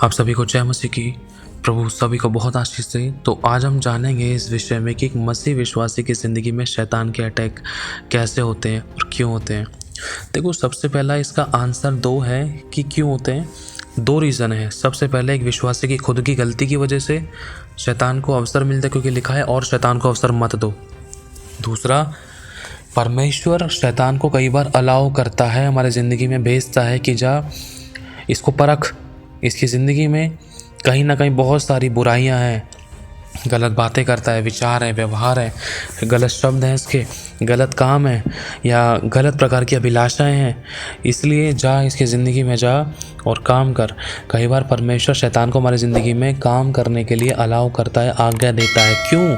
आप सभी को जय मसीह की। प्रभु सभी को बहुत आशीष दे। तो आज हम जानेंगे इस विषय में कि एक मसीह विश्वासी की ज़िंदगी में शैतान के अटैक कैसे होते हैं और क्यों होते हैं। देखो, सबसे पहला इसका आंसर दो है कि क्यों होते हैं। दो रीज़न है। सबसे पहले एक विश्वासी की खुद की गलती की वजह से शैतान को अवसर मिलता है, क्योंकि लिखा है और शैतान को अवसर मत दो। दूसरा, परमेश्वर शैतान को कई बार अलाउ करता है, हमारे ज़िंदगी में भेजता है कि जा इसको परख। इसकी ज़िंदगी में कहीं ना कहीं बहुत सारी बुराइयां हैं, गलत बातें करता है, विचार है, व्यवहार है, गलत शब्द हैं, इसके गलत काम है या गलत प्रकार की अभिलाषाएं हैं। इसलिए जा इसकी ज़िंदगी में जा और काम कर। कई बार परमेश्वर शैतान को हमारी ज़िंदगी में काम करने के लिए अलाउ करता है, आज्ञा देता है। क्यों?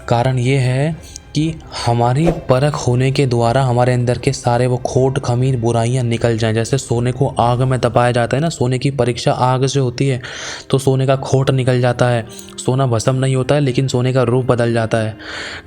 कारण ये है कि हमारी परख होने के द्वारा हमारे अंदर के सारे वो खोट खमीर बुराइयां निकल जाएं। जैसे सोने को आग में तपाया जाता है ना, सोने की परीक्षा आग से होती है तो सोने का खोट निकल जाता है। सोना भस्म नहीं होता है, लेकिन सोने का रूप बदल जाता है।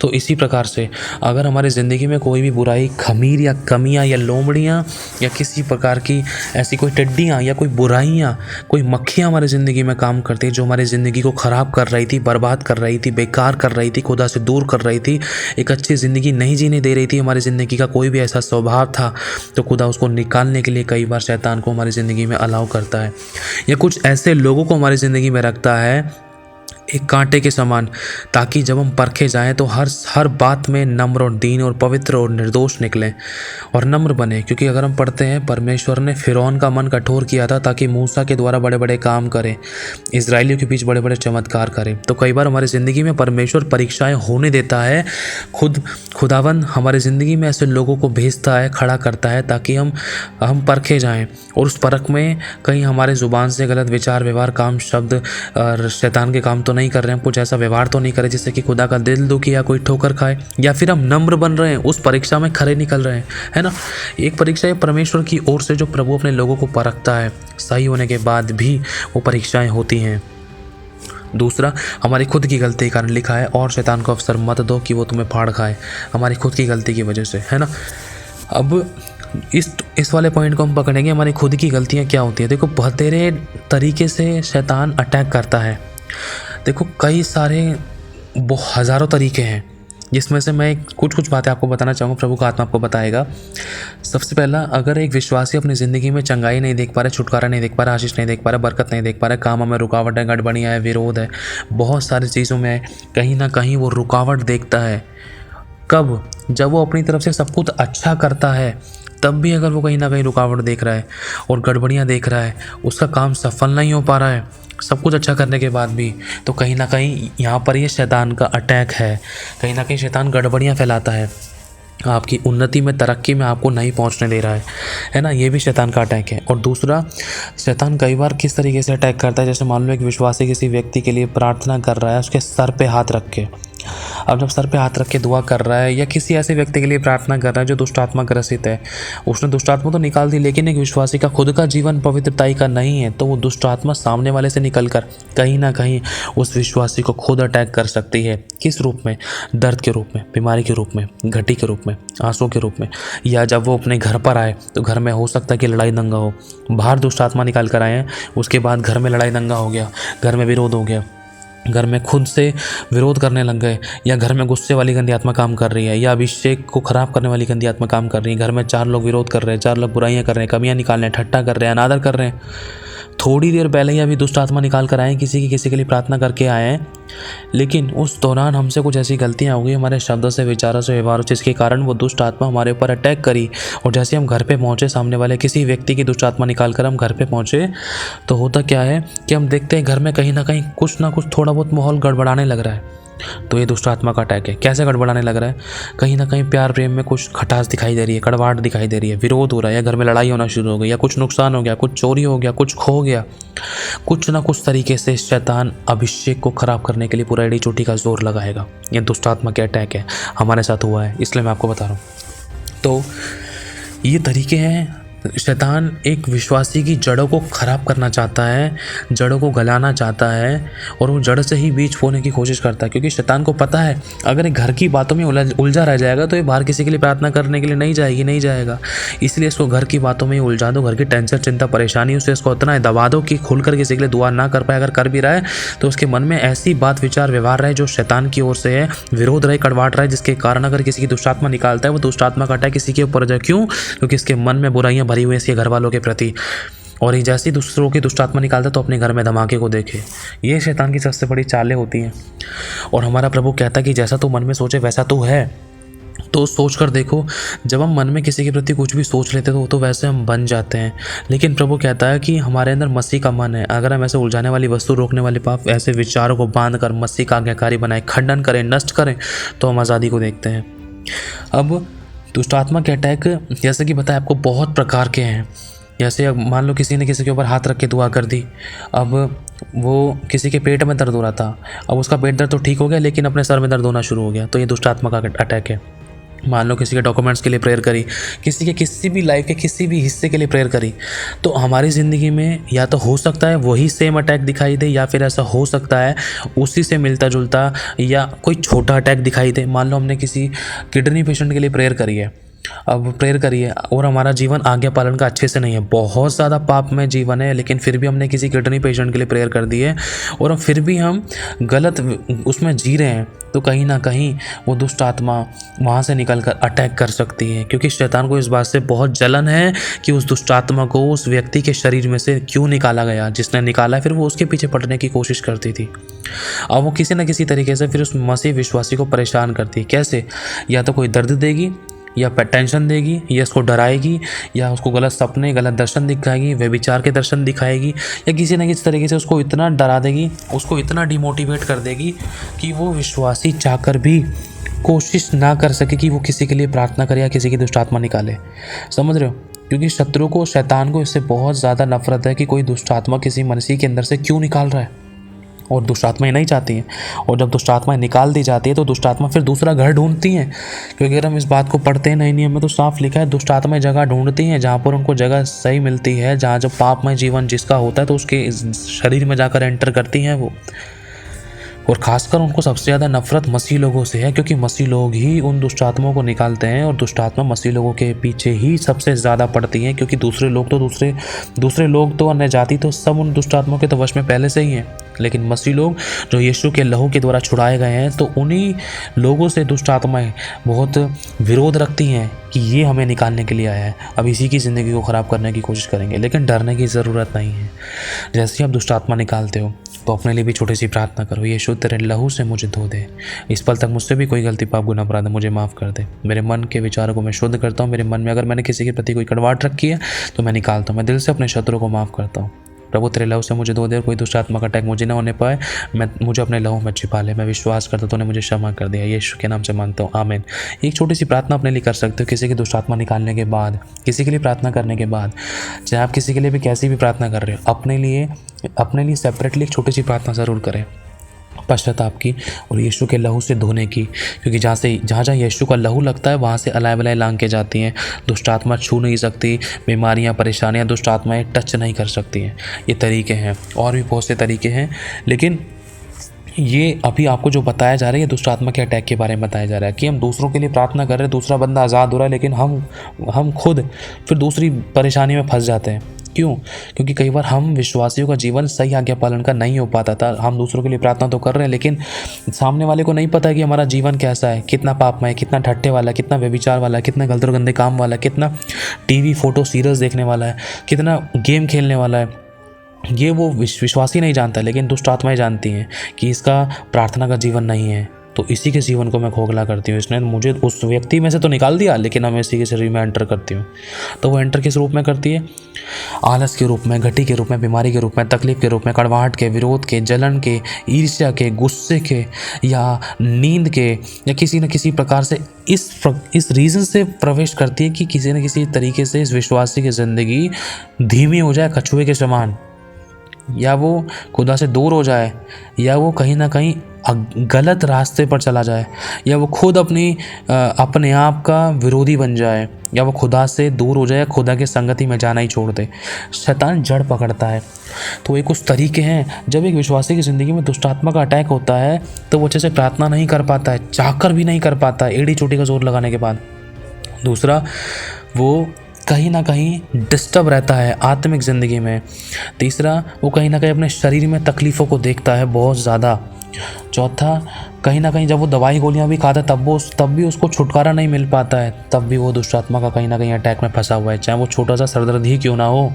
तो इसी प्रकार से अगर हमारी ज़िंदगी में कोई भी बुराई, खमीर या कमियाँ या लोमड़ियाँ या किसी प्रकार की ऐसी कोई टिड्डियाँ या कोई बुराइयाँ, कोई मक्खियाँ हमारी ज़िंदगी में काम करती है, जो हमारी ज़िंदगी को ख़राब कर रही थी, बर्बाद कर रही थी, बेकार कर रही थी, खुदा से दूर कर रही थी, एक अच्छी ज़िंदगी नहीं जीने दे रही थी, हमारी ज़िंदगी का कोई भी ऐसा स्वभाव था, तो खुदा उसको निकालने के लिए कई बार शैतान को हमारी ज़िंदगी में अलाउ करता है। या कुछ ऐसे लोगों को हमारी ज़िंदगी में रखता है एक कांटे के समान, ताकि जब हम परखे जाएं तो हर बात में नम्र और दीन और पवित्र और निर्दोष निकलें और नम्र बने। क्योंकि अगर हम पढ़ते हैं, परमेश्वर ने फ़िरौन का मन कठोर किया था ताकि मूसा के द्वारा बड़े बड़े काम करे, इजरायलियों के बीच बड़े बड़े चमत्कार करे। तो कई बार हमारी ज़िंदगी में परमेश्वर परीक्षाएं होने देता है। खुदावन हमारी ज़िंदगी में ऐसे लोगों को भेजता है, खड़ा करता है, ताकि हम परखे जाएँ। और उस परख में कहीं हमारे ज़ुबान से गलत विचार, व्यवहार, काम, शब्द और शैतान के काम तो नहीं कर रहे हैं, कुछ ऐसा व्यवहार तो नहीं करे जिससे कि खुदा का दिल दुखी या कोई ठोकर खाए, या फिर हम नम्र बन रहे हैं, उस परीक्षा में खरे निकल रहे हैं, है ना। एक परीक्षा है परमेश्वर की ओर से, जो प्रभु अपने लोगों को परखता है। सही होने के बाद भी वो परीक्षाएं होती हैं। दूसरा, हमारी खुद की गलती के कारण लिखा है और शैतान को अवसर मत दो कि वो तुम्हें फाड़ खाए, हमारी खुद की गलती की वजह से, है ना। अब इस वाले पॉइंट को हम पकड़ेंगे, हमारी खुद की गलतियाँ क्या होती है। देखो, बतेरे तरीके से शैतान अटैक करता है। देखो, कई सारे हज़ारों तरीके हैं, जिसमें से मैं कुछ बातें आपको बताना चाहूँगा, प्रभु का आत्मा आपको बताएगा। सबसे पहला, अगर एक विश्वासी अपनी ज़िंदगी में चंगाई नहीं देख पा रहा, छुटकारा नहीं देख पा रहा, आशीष नहीं देख पा रहा, बरकत नहीं देख पा रहा, कामों में रुकावट है, गड़बड़ियाँ है, विरोध है, बहुत सारी चीज़ों में कहीं ना कहीं वो रुकावट देखता है। कब? जब वो अपनी तरफ से सब कुछ अच्छा करता है, तब भी अगर वो कहीं ना कहीं रुकावट देख रहा है और गड़बड़ियाँ देख रहा है, उसका काम सफल नहीं हो पा रहा है सब कुछ अच्छा करने के बाद भी, तो कहीं ना कहीं यहाँ पर ये शैतान का अटैक है। कहीं ना कहीं शैतान गड़बड़ियाँ फैलाता है, आपकी उन्नति में, तरक्की में आपको नहीं पहुंचने दे रहा है ना। ये भी शैतान का अटैक है। और दूसरा, शैतान कई बार किस तरीके से अटैक करता है, जैसे मान लो एक विश्वासी किसी व्यक्ति के लिए प्रार्थना कर रहा है, उसके सर पे हाथ रख के। अब जब सर पे हाथ रख के दुआ कर रहा है, या किसी ऐसे व्यक्ति के लिए प्रार्थना कर रहा है जो दुष्ट आत्मा ग्रसित है, उसने दुष्ट आत्मा तो निकाल दी, लेकिन एक विश्वासी का खुद का जीवन पवित्रताई का नहीं है, तो वो दुष्ट आत्मा सामने वाले से निकलकर कहीं ना कहीं उस विश्वासी को खुद अटैक कर सकती है। किस रूप में? दर्द के रूप में, बीमारी के रूप में, घटी के रूप में, आंसू के रूप में, या जब वो अपने घर पर आए तो घर में हो सकता है कि लड़ाई दंगा हो। बाहर दुष्ट आत्मा निकाल कर आए हैं, उसके बाद घर में लड़ाई दंगा हो गया, घर में विरोध हो गया, घर में खुद से विरोध करने लग गए, या घर में गुस्से वाली गंदी आत्मा काम कर रही है, या अभिषेक को खराब करने वाली गंदी आत्मा काम कर रही है। घर में 4 लोग विरोध कर रहे हैं, 4 लोग बुराइयां कर रहे हैं, कमियां निकाल रहे हैं, ठट्टा कर रहे हैं, अनादर कर रहे हैं। थोड़ी देर पहले ही अभी दुष्ट आत्मा निकाल कर आए, किसी के लिए प्रार्थना करके आए हैं, लेकिन उस दौरान हमसे कुछ ऐसी गलतियां हो गई हमारे शब्दों से, विचारों से, व्यवहारों से, जिसके कारण वो दुष्ट आत्मा हमारे ऊपर अटैक करी। और जैसे हम घर पे पहुंचे, सामने वाले किसी व्यक्ति की दुष्ट आत्मा निकाल कर हम घर पे पहुंचे, तो होता क्या है कि हम देखते हैं घर में कहीं ना कहीं कुछ ना कुछ थोड़ा बहुत माहौल गड़बड़ाने लग रहा है। तो ये दुष्ट आत्मा का अटैक है। कैसे गड़बड़ाने लग रहा है? कहीं ना कहीं प्यार प्रेम में कुछ खटास दिखाई दे रही है, कड़वाहट दिखाई दे रही है, विरोध हो रहा है, या घर में लड़ाई होना शुरू हो गई, या कुछ नुकसान हो गया, कुछ चोरी हो गया, कुछ खो गया। कुछ ना कुछ तरीके से शैतान अभिषेक को खराब करने के लिए पूरा एड़ी चोटी का जोर लगाएगा। ये दुष्ट आत्मा के अटैक है, हमारे साथ हुआ है, इसलिए मैं आपको बता रहा हूँ। तो ये तरीके हैं शैतान एक विश्वासी की जड़ों को खराब करना चाहता है, जड़ों को गलाना चाहता है और वो जड़ से ही बीज बोने की कोशिश करता है, क्योंकि शैतान को पता है अगर ये घर की बातों में उलझा रह जाएगा तो ये बाहर किसी के लिए प्रार्थना करने के लिए नहीं जाएगा। इसलिए इसको घर की बातों में ही उलझा दो, घर की टेंशन चिंता परेशानियों से इसको इतना दबा दो कि खुलकर किसी के लिए दुआ ना कर पाए। अगर कर भी रहा है तो उसके मन में ऐसी बात विचार व्यवहार रहे जो शैतान की ओर से है, विरोध रहे, कड़वाहट रहे, जिसके कारण अगर किसी की दुष्ट आत्मा निकालता है वो दुष्ट आत्मा का अटैक किसी के ऊपर जाए। क्यों? क्योंकि इसके मन में बुराइयां भरी हुई है इसके घर वालों के प्रति, और ये जैसे ही दूसरों की दुष्ट आत्मा निकालता है तो अपने घर में धमाके को देखे। ये शैतान की सबसे बड़ी चालें होती हैं। और हमारा प्रभु कहता है कि जैसा तू मन में सोचे वैसा तू है, तो सोच कर देखो। जब हम मन में किसी के प्रति कुछ भी सोच लेते तो वैसे हम बन जाते हैं। लेकिन प्रभु कहता है कि हमारे अंदर मसीह का मन है। अगर हम ऐसे उलझाने वाली वस्तु, रोकने वाले पाप, ऐसे विचारों को बांध कर मसीह का आज्ञाकारी बनाए, खंडन करें, नष्ट करें, तो हम आज़ादी को देखते हैं। अब दुष्ट आत्मा के अटैक जैसे कि बताया आपको बहुत प्रकार के हैं। जैसे अब मान लो किसी ने किसी के ऊपर हाथ रख के दुआ कर दी, अब वो किसी के पेट में दर्द हो रहा था, अब उसका पेट दर्द तो ठीक हो गया लेकिन अपने सर में दर्द होना शुरू हो गया, तो ये दुष्ट आत्मा का अटैक है। मान लो किसी के डॉक्यूमेंट्स के लिए प्रेयर करी, किसी के किसी भी लाइफ के किसी भी हिस्से के लिए प्रेयर करी, तो हमारी ज़िंदगी में या तो हो सकता है वही सेम अटैक दिखाई दे, या फिर ऐसा हो सकता है उसी से मिलता जुलता या कोई छोटा अटैक दिखाई दे। मान लो हमने किसी किडनी पेशेंट के लिए प्रेयर करी है, अब प्रेयर करिए और हमारा जीवन आज्ञा पालन का अच्छे से नहीं है, बहुत ज़्यादा पाप में जीवन है, लेकिन फिर भी हमने किसी किडनी पेशेंट के लिए प्रेयर कर दी है और फिर भी हम गलत उसमें जी रहे हैं, तो कहीं ना कहीं वो दुष्ट आत्मा वहाँ से निकल कर अटैक कर सकती है। क्योंकि शैतान को इस बात से बहुत जलन है कि उस दुष्ट आत्मा को उस व्यक्ति के शरीर में से क्यों निकाला गया, जिसने निकाला फिर वो उसके पीछे पड़ने की कोशिश करती थी। अब वो किसी न किसी तरीके से फिर उस मसीह विश्वासी को परेशान करती है। कैसे? या तो कोई दर्द देगी, या टेंशन देगी, या उसको डराएगी, या उसको गलत सपने, गलत दर्शन दिखाएगी, व्यभिचार के दर्शन दिखाएगी, या किसी न किसी तरीके से उसको इतना डरा देगी, उसको इतना डिमोटिवेट कर देगी कि वो विश्वासी चाहकर भी कोशिश ना कर सके कि वो किसी के लिए प्रार्थना करे या किसी की दुष्ट आत्मा निकाले। समझ रहे हो? क्योंकि शत्रु को, शैतान को इससे बहुत ज़्यादा नफरत है कि कोई दुष्ट आत्मा किसी मसीह के अंदर से क्यों निकाल रहा है, और दुष्ट आत्माएं नहीं चाहती हैं। और जब दुष्ट आत्माएं निकाल दी जाती है तो दुष्ट आत्मा फिर दूसरा घर ढूंढती हैं। क्योंकि अगर हम इस बात को पढ़ते हैं, नए नियम में तो साफ लिखा है, दुष्ट आत्माएं जगह ढूंढती हैं जहाँ पर उनको जगह सही मिलती है, जहाँ जब पापमय जीवन जिसका होता है तो उसके शरीर में जाकर एंटर करती हैं वो। और खासकर उनको सबसे ज़्यादा नफरत मसीह लोगों से है, क्योंकि मसीह लोग ही उन दुष्ट आत्माओं को निकालते हैं, और दुष्ट आत्मा मसीह लोगों के पीछे ही सबसे ज़्यादा पड़ती हैं। क्योंकि दूसरे लोग तो अन्य जाति तो सब उन दुष्ट आत्माओं के तो वश में पहले से ही हैं, लेकिन मसीह लोग जो यीशु के लहू के द्वारा छुड़ाए गए हैं, तो उन्हीं लोगों से दुष्ट आत्माएं बहुत विरोध रखती हैं कि ये हमें निकालने के लिए आया है, अब इसी की ज़िंदगी को ख़राब करने की कोशिश करेंगे। लेकिन डरने की ज़रूरत नहीं है। जैसे ही आप दुष्ट आत्मा निकालते हो तो अपने लिए भी छोटी सी प्रार्थना करो, यीशु तेरे लहू से मुझे धो दे, इस पल तक मुझसे भी कोई गलती, पाप, गुनाह, अपराध मुझे माफ़ कर दे, मेरे मन के विचारों को मैं शुद्ध करता हूँ, मेरे मन में अगर मैंने किसी के प्रति कोई कड़वाहट रखी है तो मैं निकालता हूँ, मैं दिल से अपने शत्रु को माफ़ करता हूँ। प्रभु तेरे लहू से मुझे धो दे और कोई दुष्ट आत्मा का अटैक मुझे ना होने पाए, मुझे अपने लहू में छिपा ले। मैं विश्वास करता हूँ तूने मुझे क्षमा कर दिया, यीशु के नाम से मांगता हूँ, आमीन। एक छोटी सी प्रार्थना अपने लिए कर सकते हो किसी की दुष्ट आत्मा निकालने के बाद, किसी के लिए प्रार्थना करने के बाद। चाहे आप किसी के लिए भी कैसी भी प्रार्थना कर रहे हो, अपने लिए सेपरेटली एक छोटी सी प्रार्थना ज़रूर करें, पश्चाताप की और यीशु के लहू से धोने की। क्योंकि जहाँ यीशु का लहू लगता है वहाँ से अलाय बलाय लांग के जाती हैं, दुष्ट आत्मा छू नहीं सकती, बीमारियाँ, परेशानियाँ दुष्ट आत्माएं टच नहीं कर सकती हैं। ये तरीके हैं, और भी बहुत से तरीके हैं, लेकिन ये अभी आपको जो बताया जा रहा है ये दुष्ट आत्मा के अटैक के बारे में बताया जा रहा है कि हम दूसरों के लिए प्रार्थना कर रहे हैं, दूसरा बंदा आज़ाद हो रहा है, लेकिन हम खुद फिर दूसरी परेशानी में फंस जाते हैं। क्यों? क्योंकि कई बार हम विश्वासियों का जीवन सही आज्ञा पालन का नहीं हो पाता था। हम दूसरों के लिए प्रार्थना तो कर रहे हैं, लेकिन सामने वाले को नहीं पता कि हमारा जीवन कैसा है, कितना पापमय है, कितना ठट्ठे वाला है, कितना व्यभिचार वाला है, कितना गलत और गंदे काम वाला है, कितना टीवी फोटो सीरियल्स देखने वाला है, कितना गेम खेलने वाला है। ये वो विश्वासी नहीं जानता, लेकिन दुष्ट आत्माएं जानती हैं कि इसका प्रार्थना का जीवन नहीं है, तो इसी के जीवन को मैं खोखला करती हूँ। इसने मुझे उस व्यक्ति में से तो निकाल दिया, लेकिन मैं इसी के शरीर में एंटर करती हूँ। तो वो एंटर किस रूप में करती है? आलस के रूप में, घटी के रूप में, बीमारी के रूप में, तकलीफ के रूप में, कड़वाहट के, विरोध के, जलन के, ईर्ष्या के, गुस्से के, या नींद के, या किसी न किसी प्रकार से इस रीज़न से प्रवेश करती है कि किसी न किसी तरीके से इस विश्वासी की ज़िंदगी धीमी हो जाए, कछुए के समान। या वो खुदा से दूर हो जाए, या वो कहीं ना कहीं गलत रास्ते पर चला जाए, या वो खुद अपने आप का विरोधी बन जाए, या वो खुदा से दूर हो जाए, या खुदा की संगति में जाना ही छोड़ दे। शैतान जड़ पकड़ता है। तो एक कुछ तरीके हैं, जब एक विश्वासी की ज़िंदगी में दुष्ट आत्मा का अटैक होता है तो वो अच्छे से प्रार्थना नहीं कर पाता है, चाहकर भी नहीं कर पाता है, एड़ी चोटी का जोर लगाने के बाद। दूसरा, वो कहीं ना कहीं डिस्टर्ब रहता है आत्मिक ज़िंदगी में। तीसरा, वो कहीं ना कहीं अपने शरीर में तकलीफ़ों को देखता है बहुत ज़्यादा। चौथा, कहीं ना कहीं जब वो दवाई गोलियां भी खाता है तब भी उसको छुटकारा नहीं मिल पाता है, तब भी वो दुष्ट आत्मा का कहीं ना कहीं अटैक में फंसा हुआ है, चाहे वो छोटा सा सरदर्द ही क्यों ना हो।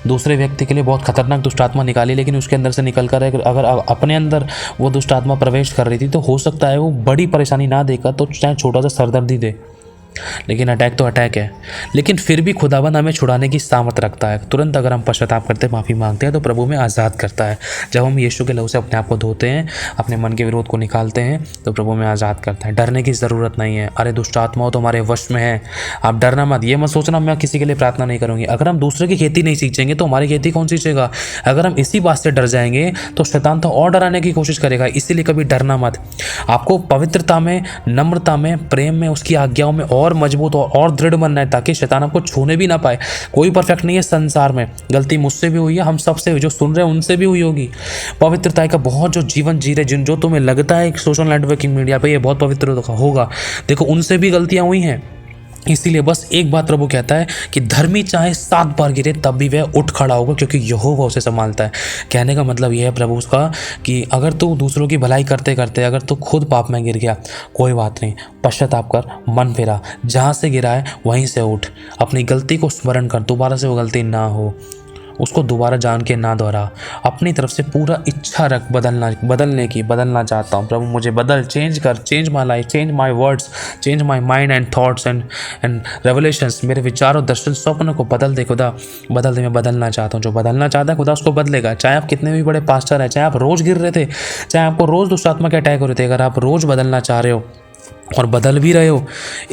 दूसरे व्यक्ति के लिए बहुत खतरनाक दुष्ट आत्मा निकाली, लेकिन उसके अंदर से निकल कर अगर अपने अंदर वो दुष्ट आत्मा प्रवेश कर रही थी तो हो सकता है वो बड़ी परेशानी ना देकर तो चाहे छोटा सा सरदर्द ही दे, लेकिन अटैक तो अटैक है। लेकिन फिर भी खुदावंद हमें छुड़ाने की सामर्थ रखता है। तुरंत अगर हम पश्चाताप करते, माफ़ी मांगते हैं तो प्रभु में आज़ाद करता है। जब हम यीशु के लहू से अपने आप को धोते हैं, अपने मन के विरोध को निकालते हैं, तो प्रभु में आज़ाद करता है। डरने की ज़रूरत नहीं है। अरे दुष्ट आत्माओं तो हमारे वश में है, आप डरना मत। ये मत सोचना मैं किसी के लिए प्रार्थना नहीं करूँगी। अगर हम दूसरे की खेती नहीं सींचेंगे तो हमारी खेती कौन सींचेगा? अगर हम इसी बात से डर जाएंगे तो शैतान तो और डराने की कोशिश करेगा। इसीलिए कभी डरना मत। आपको पवित्रता में, नम्रता में, प्रेम में, उसकी आज्ञाओं में और मजबूत और दृढ़ बनना है, ताकि शैतान आपको छूने भी ना पाए। कोई परफेक्ट नहीं है संसार में। गलती मुझसे भी हुई है, हम सबसे जो सुन रहे हैं उनसे भी हुई होगी। पवित्रता का बहुत जो जीवन जी रहे, जो तुम्हें लगता है सोशल नेटवर्किंग मीडिया पे ये बहुत पवित्र होगा, देखो उनसे भी गलतियां हुई हैं। इसीलिए बस एक बात प्रभु कहता है कि धर्मी चाहे 7 बार गिरे तब भी वह उठ खड़ा होगा, क्योंकि यहोवा उसे संभालता है। कहने का मतलब यह है प्रभु उसका कि अगर तू दूसरों की भलाई करते करते अगर तू खुद पाप में गिर गया, कोई बात नहीं, पश्चाताप कर, मन फेरा, जहाँ से गिरा है वहीं से उठ, अपनी गलती को स्मरण कर, दोबारा से वो गलती ना हो, उसको दोबारा जान के ना दोहरा। अपनी तरफ से पूरा इच्छा रख बदलना चाहता हूँ प्रभु, मुझे बदल, चेंज कर, change my life, change my words, change my mind and thoughts and revelations. मेरे विचार और दर्शन, स्वप्न को बदल दे खुदा, बदल दे। मैं बदलना चाहता हूँ। जो बदलना चाहता है खुदा उसको बदलेगा। चाहे आप कितने भी बड़े पास्टर हैं, चाहे आप रोज़ गिर रहे थे, चाहे आपको रोज़ दुष्ट आत्मा के अटैक हो रहे थे, अगर आप रोज़ बदलना चाह रहे हो और बदल भी रहे हो,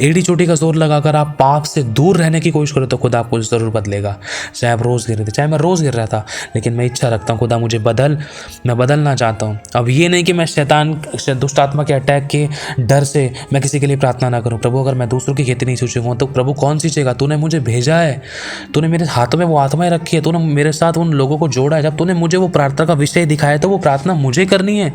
एड़ी चोटी का जोर लगाकर आप पाप से दूर रहने की कोशिश करो, तो खुदा आपको ज़रूर बदलेगा। चाहे आप रोज़ गिर रहे थे, चाहे मैं रोज़ गिर रहा था, लेकिन मैं इच्छा रखता हूँ खुदा मुझे बदल, मैं बदलना चाहता हूँ। अब ये नहीं कि मैं शैतान दुष्ट आत्मा के अटैक के डर से मैं किसी के लिए प्रार्थना ना करूँ। प्रभु अगर मैं दूसरों की खेती नहीं सोचूंगा तो प्रभु कौन सींचेगा? तूने मुझे भेजा है, तूने मेरे हाथों में वो आत्माएं रखी है, तूने मेरे साथ उन लोगों को जोड़ा है। जब तूने मुझे वो प्रार्थना का विषय दिखाया तो वो प्रार्थना मुझे करनी है,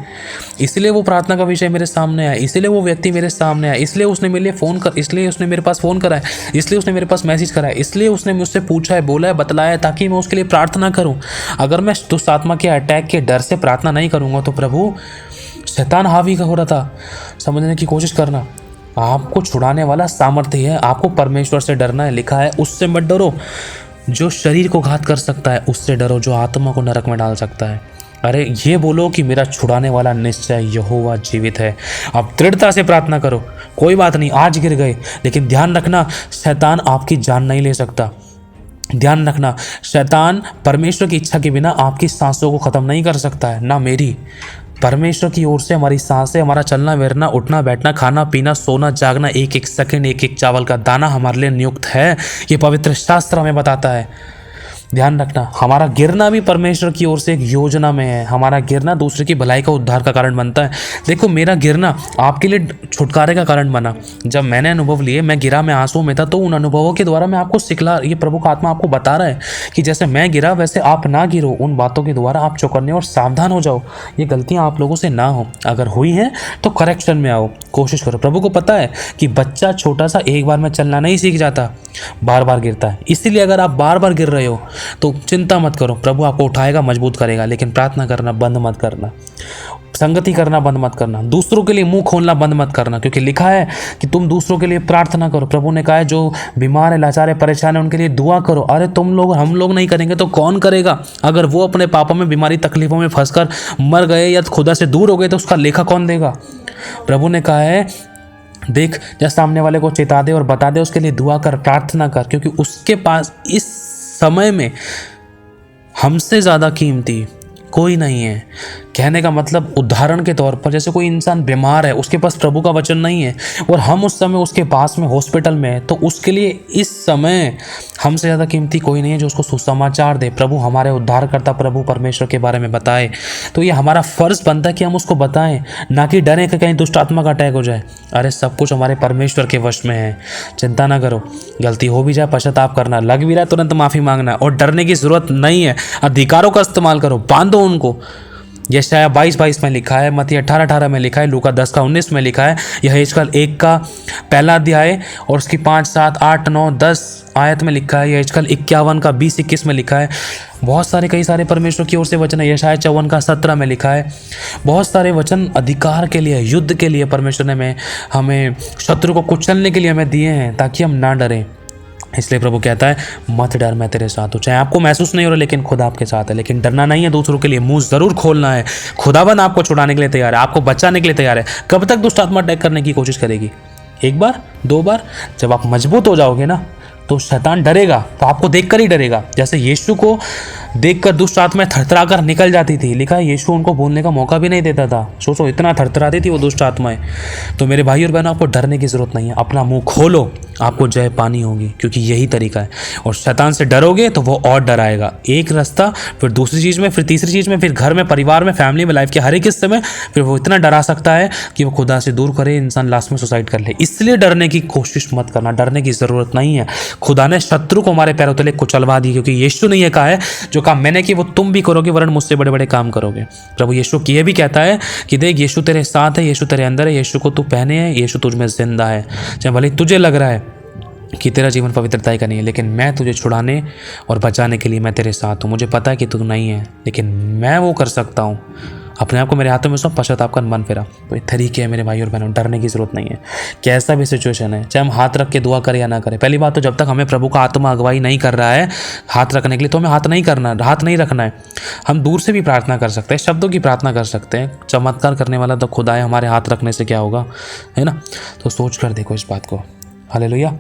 इसलिए वो प्रार्थना का विषय मेरे सामने आया, इसलिए वो व्यक्ति मेरे सामने आया, इसलिए उसने मेरे लिए इसलिए उसने मेरे पास फ़ोन करा है, इसलिए उसने मेरे पास मैसेज करा है, इसलिए उसने मुझसे पूछा है, बोला है, बतलाया है, ताकि मैं उसके लिए प्रार्थना करूं। अगर मैं दुष्ट आत्मा के अटैक के डर से प्रार्थना नहीं करूंगा तो प्रभु शैतान हावी का हो रहा था। समझने की कोशिश करना, आपको छुड़ाने वाला सामर्थ्य है। आपको परमेश्वर से डरना है। लिखा है उससे मत डरो जो शरीर को घात कर सकता है, उससे डरो जो आत्मा को नरक में डाल सकता है। अरे ये बोलो कि मेरा छुड़ाने वाला निश्चय यहोवा जीवित है। अब दृढ़ता से प्रार्थना करो। कोई बात नहीं, आज गिर गए, लेकिन ध्यान रखना शैतान आपकी जान नहीं ले सकता। ध्यान रखना शैतान परमेश्वर की इच्छा के बिना आपकी सांसों को ख़त्म नहीं कर सकता है, ना मेरी। परमेश्वर की ओर से हमारी सांसें, हमारा चलना फिरना, उठना बैठना, खाना पीना, सोना जागना, एक एक सेकंड, एक एक चावल का दाना हमारे लिए नियुक्त है। ये पवित्र शास्त्र हमें बताता है। ध्यान रखना हमारा गिरना भी परमेश्वर की ओर से एक योजना में है। हमारा गिरना दूसरे की भलाई का उद्धार का कारण बनता है। देखो मेरा गिरना आपके लिए छुटकारे का कारण बना। जब मैंने अनुभव लिए, मैं गिरा, मैं आंसू में था, तो उन अनुभवों के द्वारा मैं आपको सिखला, ये प्रभु का आत्मा आपको बता रहा है कि जैसे मैं गिरा वैसे आप ना गिरो। उन बातों के द्वारा आप चौकन्ने और सावधान हो जाओ, ये गलतियाँ आप लोगों से ना हो। अगर हुई हैं तो करेक्शन में आओ, कोशिश करो। प्रभु को पता है कि बच्चा छोटा सा एक बार में चलना नहीं सीख जाता, बार बार गिरता है। इसीलिए अगर आप बार बार गिर रहे हो तो चिंता मत करो, प्रभु आपको उठाएगा, मजबूत करेगा। लेकिन प्रार्थना करना बंद मत करना, संगति करना बंद मत करना, दूसरों के लिए मुंह खोलना बंद मत करना, क्योंकि लिखा है कि तुम दूसरों के लिए प्रार्थना करो। प्रभु ने कहा है जो बीमार है, लाचार है, परेशान है, उनके लिए दुआ करो। अरे हम लोग नहीं करेंगे तो कौन करेगा? अगर वो अपने पापों में, बीमारी, तकलीफों में फंसकर मर गए या खुदा से दूर हो गए तो उसका लेखा कौन देगा? प्रभु ने कहा है देख, जब सामने वाले को चेता दे और बता दे, उसके लिए दुआ कर, प्रार्थना कर, क्योंकि उसके पास इस समय में हमसे ज़्यादा कीमती कोई नहीं है। कहने का मतलब उदाहरण के तौर पर, जैसे कोई इंसान बीमार है, उसके पास प्रभु का वचन नहीं है और हम उस समय उसके पास में हॉस्पिटल में है, तो उसके लिए इस समय हमसे ज़्यादा कीमती कोई नहीं है जो उसको सुसमाचार दे, प्रभु हमारे उद्धारकर्ता प्रभु परमेश्वर के बारे में बताए। तो ये हमारा फ़र्ज़ बनता है कि हम उसको बताएं, ना कि डरें कि कहीं दुष्ट आत्मा का अटैक हो जाए। अरे सब कुछ हमारे परमेश्वर के वश में है, चिंता ना करो। गलती हो भी जाए पश्चाताप करना, लग भी रहा है तुरंत माफ़ी मांगना, और डरने की ज़रूरत नहीं है। अधिकारों का इस्तेमाल करो, बांधो उनको। यशायाह 22:22 में लिखा है, मत्ती 18:18 में लिखा है, लूका 10:19 में लिखा है, यह यहेजकेल 1 का पहला अध्याय और उसकी 5, 7, 8, 9, 10 आयत में लिखा है। यहेजकेल 51 का 20-21 में लिखा है। बहुत सारे कई सारे परमेश्वर की ओर से वचन है। यशायाह 54 का 17 में लिखा है। बहुत सारे वचन अधिकार के लिए, युद्ध के लिए परमेश्वर ने हमें शत्रु को कुचलने के लिए हमें दिए हैं, ताकि हम ना डरें। इसलिए प्रभु कहता है मत डर, मैं तेरे साथ हूँ। चाहे आपको महसूस नहीं हो रहा, लेकिन खुदा आपके साथ है। लेकिन डरना नहीं है, दूसरों के लिए मुंह जरूर खोलना है। खुदाबंद आपको छुड़ाने के लिए तैयार है, आपको बचाने के लिए तैयार है। कब तक दुष्ट आत्मा अटैक करने की कोशिश करेगी? एक बार, 2 बार? जब आप मजबूत हो जाओगे ना, तो शैतान डरेगा, तो आपको देखकर ही डरेगा। जैसे यीशु को देखकर दुष्ट आत्माएं थरथरा कर निकल जाती थी। लिखा है यीशु उनको बोलने का मौका भी नहीं देता था। सोचो, इतना थरथराती थी वो दुष्ट आत्माएं। तो मेरे भाई और बहनों, आपको डरने की जरूरत नहीं है। अपना मुंह खोलो, आपको जय पानी होगी, क्योंकि यही तरीका है। और शैतान से डरोगे तो वो और डराएगा। एक रास्ता, फिर दूसरी चीज़ में, फिर तीसरी चीज़ में, फिर घर में, परिवार में, फैमिली में, लाइफ के हर एक हिस्से में फिर वो इतना डरा सकता है कि वो खुदा से दूर करे, इंसान लास्ट में सुसाइड कर ले। इसलिए डरने की कोशिश मत करना, डरने की ज़रूरत नहीं है। खुदा ने शत्रु को हमारे पैरों तले कुचलवा दी, क्योंकि यीशु ने यह कहा है, जो काम मैंने किया वो तुम भी करोगे, वरन मुझसे बड़े बड़े काम करोगे। प्रभु यीशु ये भी कहता है कि देख, यीशु तेरे साथ है, यीशु तेरे अंदर है, यीशु को तू पहने है, यीशु तुझ में जिंदा है। चाहे भले तुझे लग रहा है कि तेरा जीवन पवित्रता का नहीं है, लेकिन मैं तुझे छुड़ाने और बचाने के लिए मैं तेरे साथ हूँ। मुझे पता है कि तू नहीं है, लेकिन मैं वो कर सकता हूँ। अपने आप को मेरे हाथों में सौंप, पश्चाताप कर, मन फेरा। तो ये तरीके हैं मेरे भाई और बहनों, डरने की जरूरत नहीं है। कैसा भी सिचुएशन है, चाहे हम हाथ रख के दुआ करें या ना करें, पहली बात तो जब तक हमें प्रभु का आत्मा अगुवाई नहीं कर रहा है हाथ रखने के लिए, तो हमें हाथ नहीं रखना है। हम दूर से भी प्रार्थना कर सकते हैं, शब्दों की प्रार्थना कर सकते हैं। चमत्कार करने वाला तो खुदा है, हमारे हाथ रखने से क्या होगा, है ना? तो सोच कर देखो इस बात को। हालेलुया।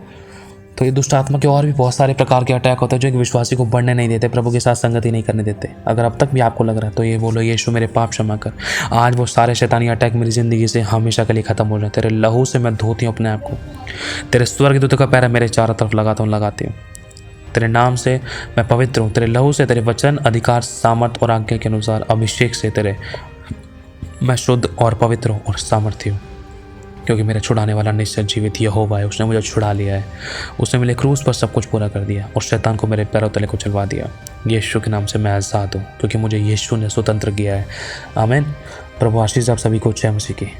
तो ये दुष्ट आत्मा के और भी बहुत सारे प्रकार के अटैक होते हैं, जो एक विश्वासी को बढ़ने नहीं देते, प्रभु के साथ संगति नहीं करने देते। अगर अब तक भी आपको लग रहा है, तो ये बोलो, यीशु मेरे पाप क्षमा कर। आज वो सारे शैतानी अटैक मेरी ज़िंदगी से हमेशा के लिए ख़त्म हो जाए। तेरे लहू से मैं धोती हूँ अपने आप को। तेरे स्वर्गदूतों का पैर मेरे चारों तरफ लगाती हूँ। तेरे नाम से मैं पवित्र हूँ। तेरे लहू से, तेरे वचन, अधिकार, सामर्थ और आज्ञा के अनुसार अभिषेक से तेरे मैं शुद्ध और पवित्र हूँ और सामर्थ्य हूँ, क्योंकि मेरा छुड़ाने वाला निश्चय जीवित यहोवा है। उसने मुझे छुड़ा लिया है, उसने मेरे क्रूस पर सब कुछ पूरा कर दिया और शैतान को मेरे पैरों तले को चलवा दिया। यीशु के नाम से मैं आज़ाद हूँ, क्योंकि मुझे यीशु ने स्वतंत्र किया है। आमीन। प्रभु आशीष आप सभी को, जय मसीह की।